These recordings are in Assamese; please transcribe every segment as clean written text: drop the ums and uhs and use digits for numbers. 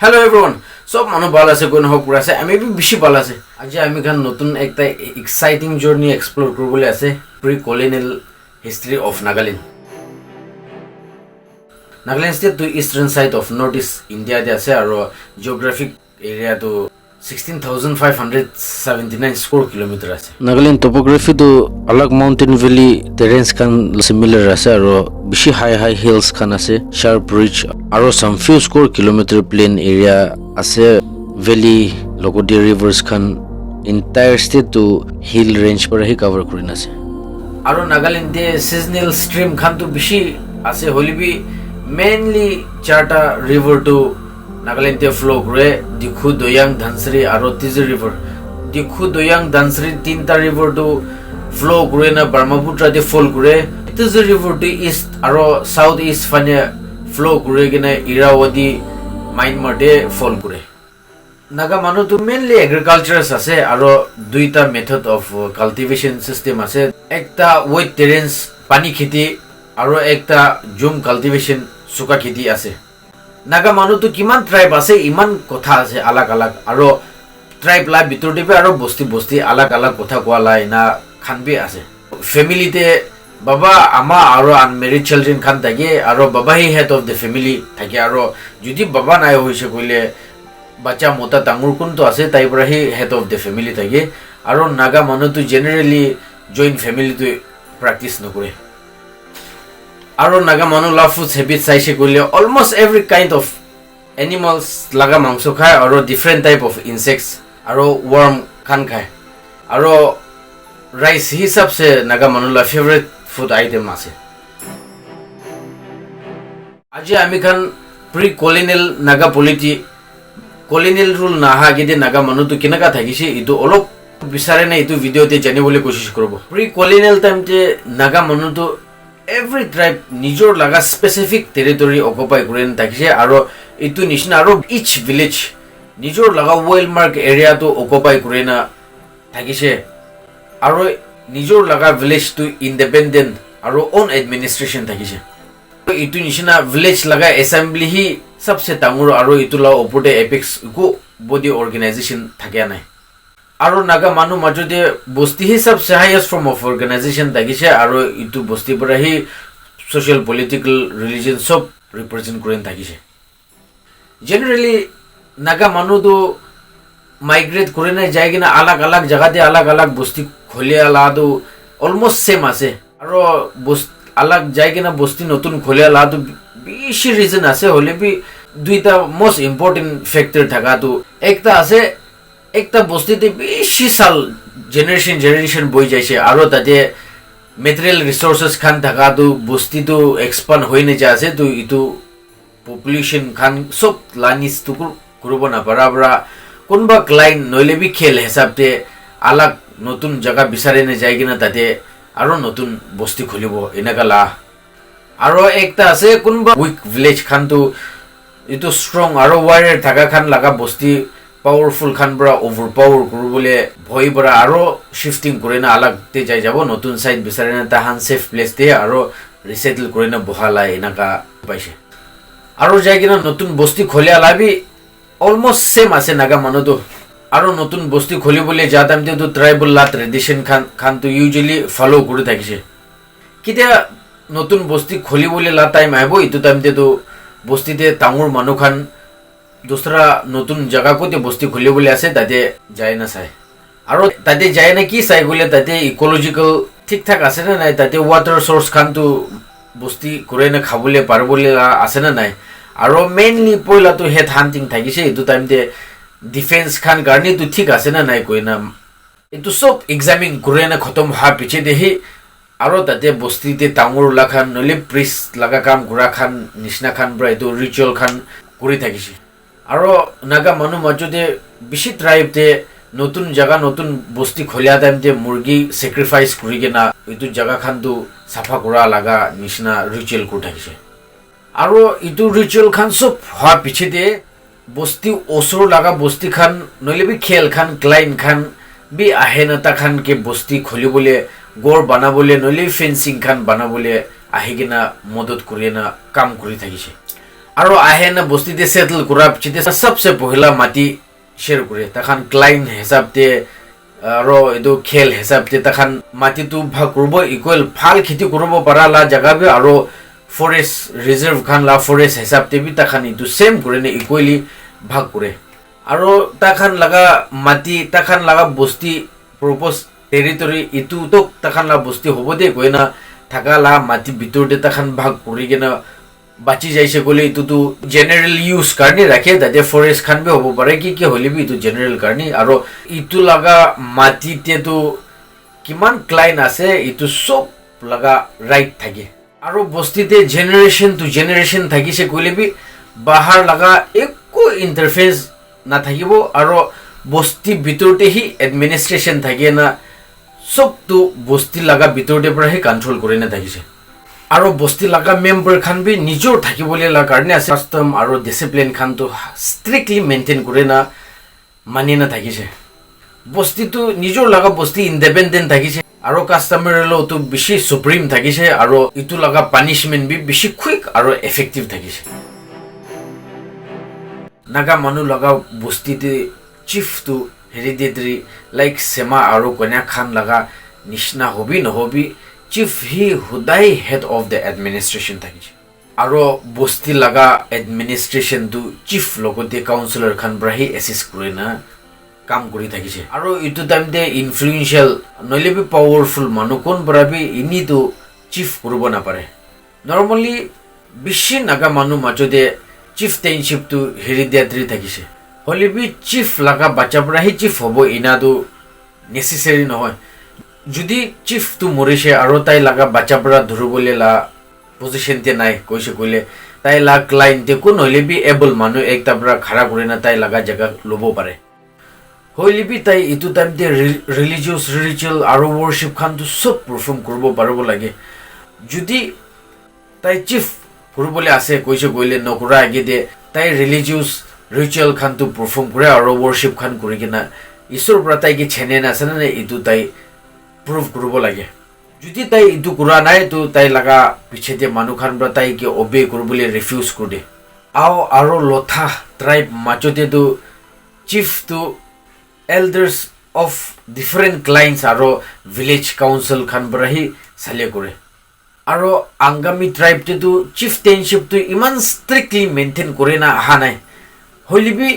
Hello everyone. So manu bala ase kono hok pura ase ami bi bishi bala ase. Aji ami kan notun ekta exciting journey explore koribole ase pre-colonial history of Nagaland. Nagaland state to eastern side of northeast India de ase aro geographic area to 16,579 square kilometer ase. Nagaland topography to alag mountain valley terrains kan similar ase aro bishi high hills kan ase, sharp ridge aro some few square kilometer plain area ase. Valley logodi rivers kan entire state to hill range par hi cover kurina ase. Aro Nagaland de seasonal stream kan to bishi ase holibi mainly charta river to Nagaland te flow kore Dikhu Doyang Dhansri aro Tizi river. Dikhu Doyang Dhansri tinta river to flow kore na Brahmaputra te fall kore. Tizi river to east aro south east fane flow kore gina Irrawaddy Myanmar te fall kore. Naga manu to mainly agriculture ase aro duita method of cultivation system ase. Ekta wet terrains pani kheti aro ekta jum cultivation suka kheti ase. Naga manu to kiman tribe ase iman kotha ase alag aro tribe la bitor de aro bosti alag kotha kwa la ina khan bi ase. Family te baba ama aro unmarried children khan thake aro baba hi head of the family thake aro jodi baba nai hoise koile bacha mota tangur kun to ase tai pra hi head of the family thake aro naga manu to generally joint family to practice no kore. Aro naga manu la food habit saise koile almost every kind of animals laga mangso khai aro different type of insects aro worm khan khai aro rice hisab se naga manu la favorite food item ase. Aji ami khan pre-colonial naga polity colonial rule na ha gide naga manu to kinaka thagise itu olop bisare na itu video te janibole koshish korobo. Pre-colonial time te naga manu to every tribe nijor laga specific territory occupy kuren thakise aro itu nishna aro each village nijor laga well mark area to occupy kurena thakise aro nijor laga village to independent aro own administration thakise. Itu nishna village laga assembly hi sabse tangur aro itu la opote apex ko body organization thakya nai. Aro naga manu majode bosti hi sabse highest form of organization thakise aro itu bosti pura hi social political religion sob represent kuren thakise. Generally naga manu to migrate kurena jaigina alag jaga te alag bosti khole ala to almost same ase aro alag jaigina bosti notun khole ala to bishi reason ase hole bi duita most important factor thaka to ekta ase ekta bosti te bishi sal generation boi jaise aro tate material resources khan thaka to bosti to expand hoine jase to itu population khan sob lanis to kurubo na barabara kunba client noile bi khel hisab te alag notun jaga bisare ne jaigina tate aro notun bosti kholibo enakala aro ekta ase kunba weak village khan to itu strong aro warrior thaka khan laga bosti powerful khan bra overpower kurubole bhoi bra aro shifting kurena alag te jai jabo notun side bisare na ta han safe place te aro resettle kurena bohala enaka paise aro jaigina notun bosti khole alabi almost same ase naga manu to aro notun bosti kholi bole jadam te to tribal la tradition khan to usually follow kuri thakise kitia notun bosti kholi bole la time aibo itu time te to bosti te tangur manu khan dusra notun jaga ko te bosti kholi bole ase tate jai na sai aro tate jai na ki sai gole tate ecological thik thak ase na nai tate water source khan to bosti kore na khabole parbole ase na nai aro mainly poila to head hunting thakise itu time te defense khan garni to thik ase na nai koina itu sob examine kore na khotom ha piche dehi aro tate bosti te tangur la khan nole priest laga kam gura khan nishna khan bra itu ritual khan kuri thakise aro naga manu majode bishi tribe te notun jaga notun bosti kholiya time te murgi sacrifice kuri gena itu jaga khan tu safa kura laga nishna ritual kur thakise aro itu ritual khan sob ha piche de bosti osor laga bosti khan nole bi khel khan client khan bi ahena ta khan ke bosti kholi bole gor banabole nole fencing khan banabole ahigena modot kurena kam kuri thakise আৰু আহে না বস্তিতে সেটেল কৰা পিছতে সবসে পহিলা মাটি শ্বেয়াৰ কৰে তাখান ক্লাইন হিচাপতে আৰু এটো খেল হিচাপতে তাখান মাটিটো ভাগ কৰিব ইকুৱেল ভাল খেতি কৰিব পাৰা লা জাগা বি আৰু ফৰেষ্ট ৰিজাৰ্ভ খান লা ফৰেষ্ট হিচাপতে বি তাখান ইটো সেম কৰে নে ইকুৱেলি ভাগ কৰে আৰু তাখান লাগা মাটি তাখান লাগা বস্তি প্ৰপ'জ টেৰিটৰি ইটো তো তাখান লা বস্তি হ'ব দে কইনা থাকা লা মাটি ভিতৰতে তাখান ভাগ কৰি কেনা বাচি যাইছে গলে ইটো তো জেনাৰেল ইউজ কাৰণে ৰাখে তাতে ফৰেষ্ট খান বি হ'ব পাৰে কি হলি বি ইটো জেনাৰেল কাৰণে আৰু ইটো লাগা মাটিতে তো কিমান ক্লাইন আছে ইটো সব লাগা ৰাইট থাকে আৰু বস্তিতে জেনাৰেশন টু জেনাৰেশন থাকিছে কইলে বি বাহাৰ লাগা একো ইন্টাৰফেস না থাকিব আৰু বস্তি ভিতৰতে হি এডমিনিষ্ট্ৰেশন থাকে না সব তো বস্তি লাগা ভিতৰতে পৰা হি কন্ট্ৰোল কৰি না থাকিছে আৰু বস্তি লাগা মেম্বাৰ খান বি নিজৰ থাকিবলৈ লা কাৰণে আছে কাস্টম আৰু ডিসিপ্লিন খান তো স্ট্ৰিক্টলি মেইনটেইন কৰে না মানি না থাকিছে বস্তিটো নিজৰ লাগা বস্তি ইন্ডিপেন্ডেন্ট থাকিছে আৰু কাস্টমাৰ লটো বেছি সুপ্ৰিম থাকিছে আৰু ইটো লাগা পানিশমেন্ট বি বেছি কুইক আৰু এফেক্টিভ থাকিছে নাগা মানুহ লাগা বস্তিতে চিফ তো হেৰিডিটাৰী লাইক সেমা আৰু কন্যা খান লাগা নিশনা হবি নহবি চিফ হি হুদাই হেড অফ দ্য এডমিনিষ্ট্ৰেশন থাকিছে আৰু বস্তি লাগা এডমিনিষ্ট্ৰেশন তো চিফ লগতে কাউন্সিলৰ খান ব্ৰাহি এসিষ্ট কৰে না কাম কৰি থাকিছে আৰু ইটো টাইমতে ইনফ্লুয়েন্সিয়াল নইলে বি পাৱাৰফুল মানুহ কোন ব্ৰাবি ইনি তো চিফ কৰিব না পাৰে নৰমালি বেছি নাগা মানুহ মাজতে চিফটেইনশিপ তো হেৰিডিটাৰী থাকিছে হলি বি চিফ লাগা বাচ্চা ব্ৰাহি চিফ হ'ব ইনাটো নেসেসাৰি নহয় যদি চিফ তো মৰিছে আৰু তাই লাগা বাচ্চা পৰা ধৰিবলৈ লা পজিশনতে নাই কৈছে কইলে তাই লা ক্লাইন্টে কোন হলি বি এবল মানুহ একটা পৰা খাৰা কৰি না তাই লাগা জায়গা লব পাৰে হলি বি তাই ইটো টাইমতে ৰিলিজিয়াছ ৰিচুৱেল আৰু worship খান তো সব পাৰফৰ্ম কৰিব পাৰিব লাগে যদি তাই চিফ কৰিবলৈ আছে কৈছে কইলে নকৰা আগে দে তাই ৰিলিজিয়াছ ৰিচুৱেল খান তো পাৰফৰ্ম কৰে আৰু worship খান কৰি কিনা ঈশ্বৰ পৰা তাই কি চেনে না আছে না ইটো তাই proof কৰিব লাগে যদি তাই ইটো কৰা নাই তো তাই লাগা পিছতে মানুহ খান পৰা তাই কি obey কৰিবলৈ ৰিফিউজ কৰে আও আৰু লথা ট্ৰাইব মাজতে তো চিফ তো elders of different clients আৰু village council খান বৰাহি চালে কৰে আৰু আংগামী ট্ৰাইব তে তো চিফটেইনশিপ তো ইমান স্ট্ৰিক্টলি মেইনটেইন কৰে না আহা নাই হলিবি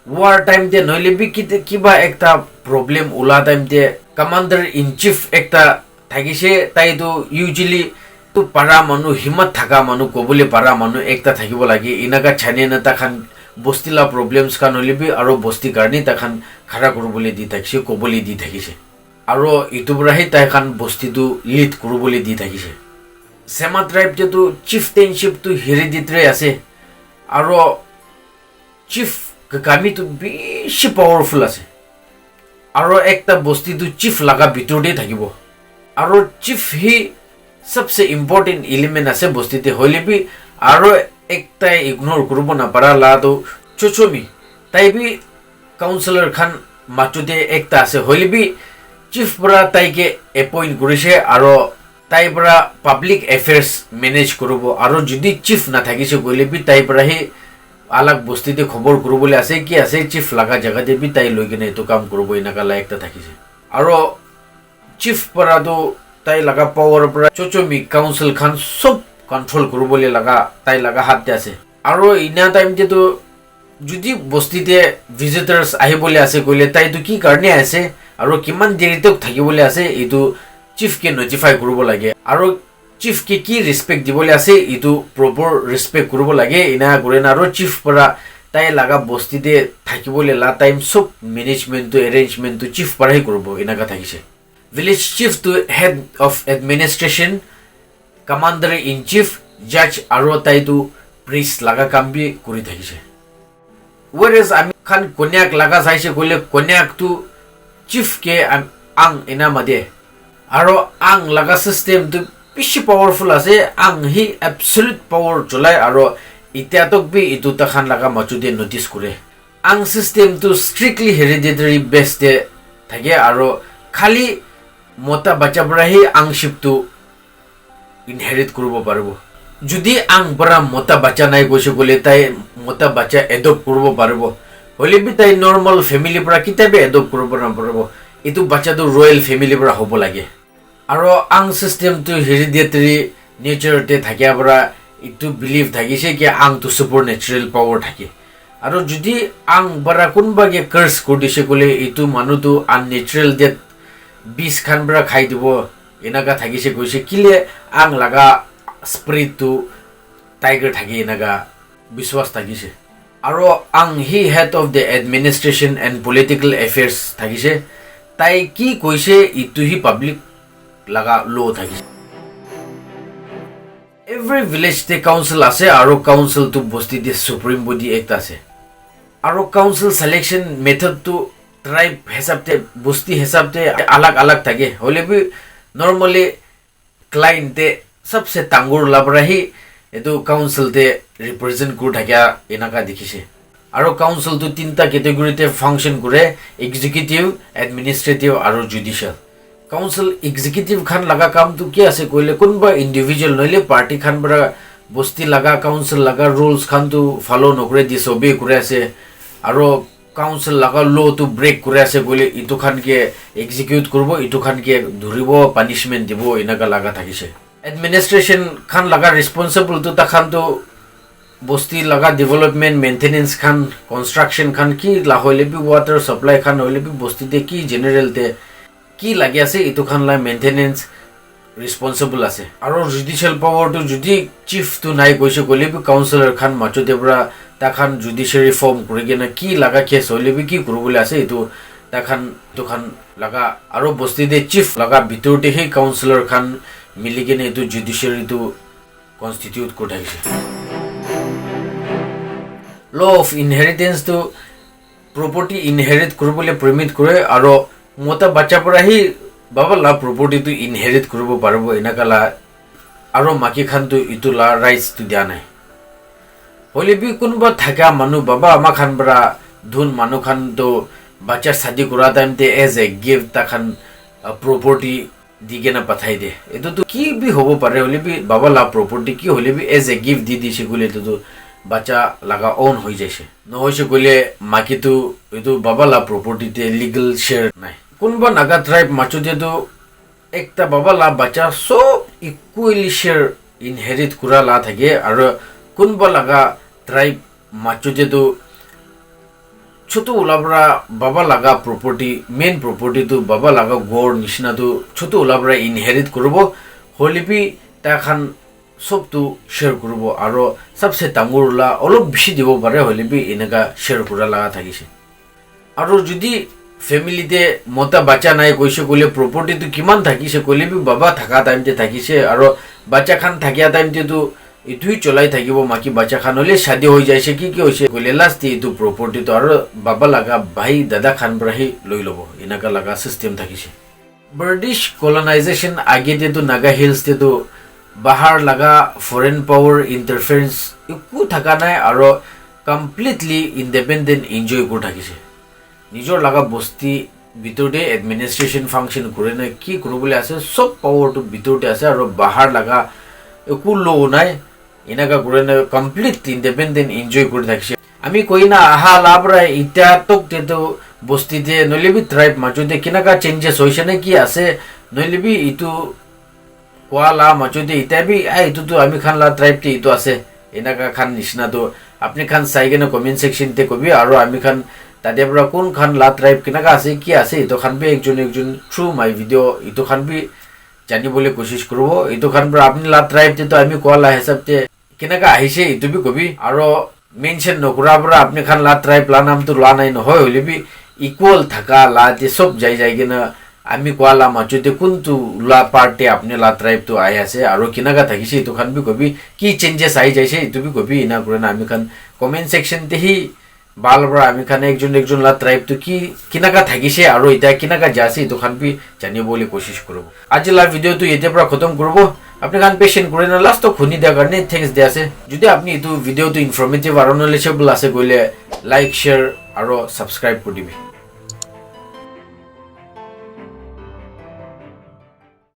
war time te noilebi kiba ekta problem ula time te commander in chief ekta thagise tai to usually to para manu himat thaga manu kobule para manu ekta thagibo lagi inaga chane na ta khan bostila problems kan olibi aro bosti karni ta khan khara korubole di thakise kobole di thakise aro ituburahi ta khan bosti tu lead korubole di thakise sema tribe te to chieftainship to hereditary ase aro chief kami to beshi powerful ase aro ekta bosti tu chief laga bitor de thakibo aro chief hi sabse important element ase bosti te hole bi aro ekta ignore kurubo na para la to chochomi tai bi counselor khan matude ekta ase hole bi chief bra tai ke appoint korise aro tai bra public affairs manage kurubo aro jodi chief na thakise gole bi tai bra hi अलग बस्तीते खबर करबले আছে কি আছে চিফ লাগা জায়গা দে বি তাই লইগনে তো কাম করব ইনাকা লাইকটা থাকিছে আর চিফ পরা তো তাই লাগা পাওয়ার পরা চচমি কাউন্সিল খান সব কন্ট্রোল করবলে লাগা তাই লাগা হাতে আছে আর ইনা টাইমতে তো যদি বস্তিতে ভিজিটর্স আহিবলে আছে কইলে তাই তো কি কারণে আছে আর কিমান দেরিতে থাকিবলে আছে ইটো চিফ কে নোটিফাই করব লাগে আর chief ke ki respect dibole ase itu proper respect kurubo lage ina gore na ro chief para tai laga bosti de thakibole la time sob management to arrangement to chief para hi kurubo ina ka thakise village chief to head of administration commander in chief judge aro tai to priest laga kambi kuri thakise whereas ami khan konyak laga saise kole konyak to chief ke ang ina made aro ang laga system to বেশি পাওয়ারফুল আছে আং হি অ্যাবসলিউট পাওয়ার চলাই আর ইতিয়াতক বি ইটো তাখান লাগা মচুদে নোটিস করে আং সিস্টেম তো স্ট্রিক্টলি হেরিডিটারি বেসতে থাকে আর খালি মতা বাচ্চা বরাহি আংশিপ তো ইনহেরিট করব পারবো যদি আং পৰা মতা বাচ্চা নাই কৈছে কলে তাই মতা বাচ্চা এডপ্ট কৰিব পাৰিব হলে বি তাই নৰ্মেল ফেমিলি পৰা কিতাবে এডপ্ট কৰিব নাপাৰিব এইটো বাচ্চাটো ৰয়েল ফেমিলি পৰা হ'ব লাগে আৰু আং সিস্টেমটো হেৰিডিটেৰী নেচাৰতে থাকিয়া পৰা ইটো বিলিভ থাকিছে কি আংটো সুপাৰ নেচাৰেল পাৱাৰ থাকে আৰু যদি আং পৰা কোনবাগে কাৰ্স কৰি দিছে কলে এইটো মানুহটো আননেচাৰেল ডেথ বিষ খান পৰা খাই দিব এনেকা থাকিছে কৈছে কিলে আং লাগা স্পিৰিটটো টাইগাৰ থাকি এনেকা বিশ্বাস থাকিছে আৰু আং he head of the administration and political affairs থাকিছে তাই কি কৈছে ইটো হি পাব্লিক লাগা ল থাকিছে এভৰি ভিলেজ তে কাউন্সিল আছে আৰু কাউন্সিলটো বস্তিতে সুপ্ৰিম বডি একটা আছে আৰু কাউন্সিল সিলেকশন মেথডটো ট্রাইব হিসাবতে বস্তি হিসাবতে अलग अलग থাকে হলে বি নরমালি ক্লায়েন্টে सबसे টাঙ্গুৰ লাবৰাহি এটো কাউন্সিলতে ৰিপ্ৰেজেন্ট কৰি থাকা এনেকা দেখিছে আৰু কাউন্সিলটো তিনটা ক্যাটাগৰীতে ফাংচন কৰে এক্সিকিউটিভ এডমিনিষ্ট্ৰেটিভ আৰু জুডিশিয়াল কাউন্সিল এক্সিকিউটিভ খান লাগা কামটো কি আছে কইলে কোনবা ইন্ডিভিজুয়াল নইলে পাৰ্টি খান বৰা বস্তি লাগা কাউন্সিল লাগা ৰুলস খানটো ফলো নকৰে দি সবে কৰে আছে আৰু কাউন্সিল লাগা ল টু ব্রেক করে আছে বলে ইটো খানকে এক্সিকিউট করব ইটো খানকে ধরিব পানিশমেন্ট দিব এনেকা লাগা থাকিছে এডমিনিস্ট্রেশন খান লাগা রেসপন্সিবল তো তাখান তো বস্তি লাগা ডেভেলপমেন্ট মেইনটেনেন্স খান কনস্ট্রাকশন খান কি লা হইলে বি ওয়াটার সাপ্লাই খান হইলে বি বস্তিতে কি জেনারেল তে কি লাগি আছে ইটো খান লা মেইনটেনেন্স রেসপন্সিবল আছে আর জুডিশিয়াল পাওয়ার তো যদি চিফ তো নাই কইছে কইলে বি কাউন্সিলর খান মাচো দেবরা তাখান জুডিশিয়ারি ফর্ম করে কিনা কি লাগা কেস হইলে বি কি করবলে আছে এটো তাখান তোখান লাগা আর বস্তিতে চিফ লাগা ভিতরতে হে কাউন্সিলর খান মিলি কিনে এটো জুডিশিয়ারি তো কনস্টিটিউট করে থাকছে ল অফ ইনহেরিটেন্স তো প্রপার্টি ইনহেরিট করবলে পারমিট করে আর মতা বাচ্চা পরা হি বাবা লা প্রপার্টি তো ইনহেরিট করব পারবো এনাকালা আর মাকি খান তো ইটো লা রাইটস তো দিয়া নাই হলে বি কোনবা থাকা মানু বাবা আমা খান বরা ধুন মানু খান তো বাচ্চার শাদি করা টাইমতে এজ এ গিফট তাখান প্রপার্টি দিকে না পাঠাই দে এতো তো কি বি হবো পারে হলে বি বাবা লা প্রপার্টি কি হলে বি এজ এ গিফট দি দিছে গুলে তো বাচ্চা লাগা অন হই যাইছে ন হইছে গুলে মাকি তো এতো বাবা লা প্রপার্টিতে লিগ্যাল শেয়ার নাই কোনবা নাগা ট্রাইব মাচুতে তো একটা বাবা লা বাচ্চা সব ইকুয়ালি শেয়ার ইনহেরিট করা লা থাকে আর কোনবা লাগা ট্রাইব মাচুতে তো ছোট ওলাবরা বাবা লাগা প্রপার্টি মেন প্রপার্টি তো বাবা লাগা গড় নিশনা তো ছোট ওলাবরা ইনহেরিট করব হলিবি তাখান সব তো শেয়ার করব আর সবসে টাঙ্গুরলা অলপ বেশি দিব পারে হলিবি এনেকা শেয়ার করা লাগা থাকিছে আর যদি ফ্যামিলিতে মতা বাচ্চা নাই কইছে কইলে প্রপার্টি তো কিমান থাকিছে কইলেবি বাবা থাকা টাইমতে থাকিছে আর বাচ্চা খান থাকিয়া টাইমতে তো ইটুই চলাই থাকিব মাকি বাচ্চা খান হলে শাদি হয়ে যাইছে কি কি হইছে কইলে লাস্ট ইটু প্রপার্টি তো আর বাবা লাগা ভাই দাদা খান ব্রাহি লই লব এনাকা লাগা সিস্টেম থাকিছে ব্রিটিশ কলোনাইজেশন আগে তে তো নাগা হিলস তে তো বাহার লাগা ফরেন পাওয়ার ইন্টারফারেন্স একু থাকা নাই আর কমপ্লিটলি ইন্ডিপেন্ডেন্ট এনজয় করে থাকিছে নিজর লাগা বস্তি ভিতরতে এডমিনিস্ট্রেশন ফাংশন করে না কি করবলে আছে সব পাওয়ার তো ভিতরতে আছে আর বাহার লাগা একু লো নাই এনেকা করে না কমপ্লিট ইন্ডিপেন্ডেন্ট এনজয় করে থাকছে আমি কই না আহা লাভরা ইটা তোকতে তো বস্তিতে নইলেবি ট্রাইব মাচুতে কিনাকা চেঞ্জেস হইছে না কি আছে নইলেবি ইটু কোয়ালা মাচুতে ইটা বি ইটু তো আমি খান লা ট্রাইবতে ইটু আছে এনেকা খান নিশনা তো আপনি খান চাইগে না কমেন্ট সেকশন তে কবি আর আমি খান তাতে পৰা কোন খান লা ট্রাইব কিনাকা আছে কি আছে ইটো খান বি একজন থ্রু মাই ভিডিও ইটো খান বি জানিবলে কোশিশ করব ইটো খান পৰা আপনি লা ট্রাইবতে তো আমি কোয়ালা হিসাবতে কিনাকা আহিছে ইটো বি কবি আর মেনশন নকরা পৰা আপনি খান লা ট্রাইব লা নাম তো লা নাই নহয় হইলে বি ইকুয়াল থাকা লা তে সব যাই কিনা আমি কোয়ালা মাচুতে কোনটো লা পার্টি আপনি লা ট্রাইব তো আই আছে আর কিনাকা থাকিছে ইটো খান বি কবি কি চেঞ্জেস আই যাইছে ইটো বি কবি ইনা করে না আমি খান কমেন্ট সেকশন তে হি বালবরা আমি খান একজন লা ট্রাইব তো কি কিনাকা থাকিছে আর এটা কিনাকা যাছে ইটো খান বি জানিবলে কোশিশ করব আজ লা ভিডিও তো এতে পৰা খতম করব আপনি খান পেশেন্ট করে না লাস্ট তো খুনি দেওয়ার কারণে থ্যাঙ্কস দে আছে যদি আপনি এই ভিডিও তো ইনফরমেটিভ আর নলেজেবল আছে কইলে লাইক শেয়ার আর সাবস্ক্রাইব করে দিবি।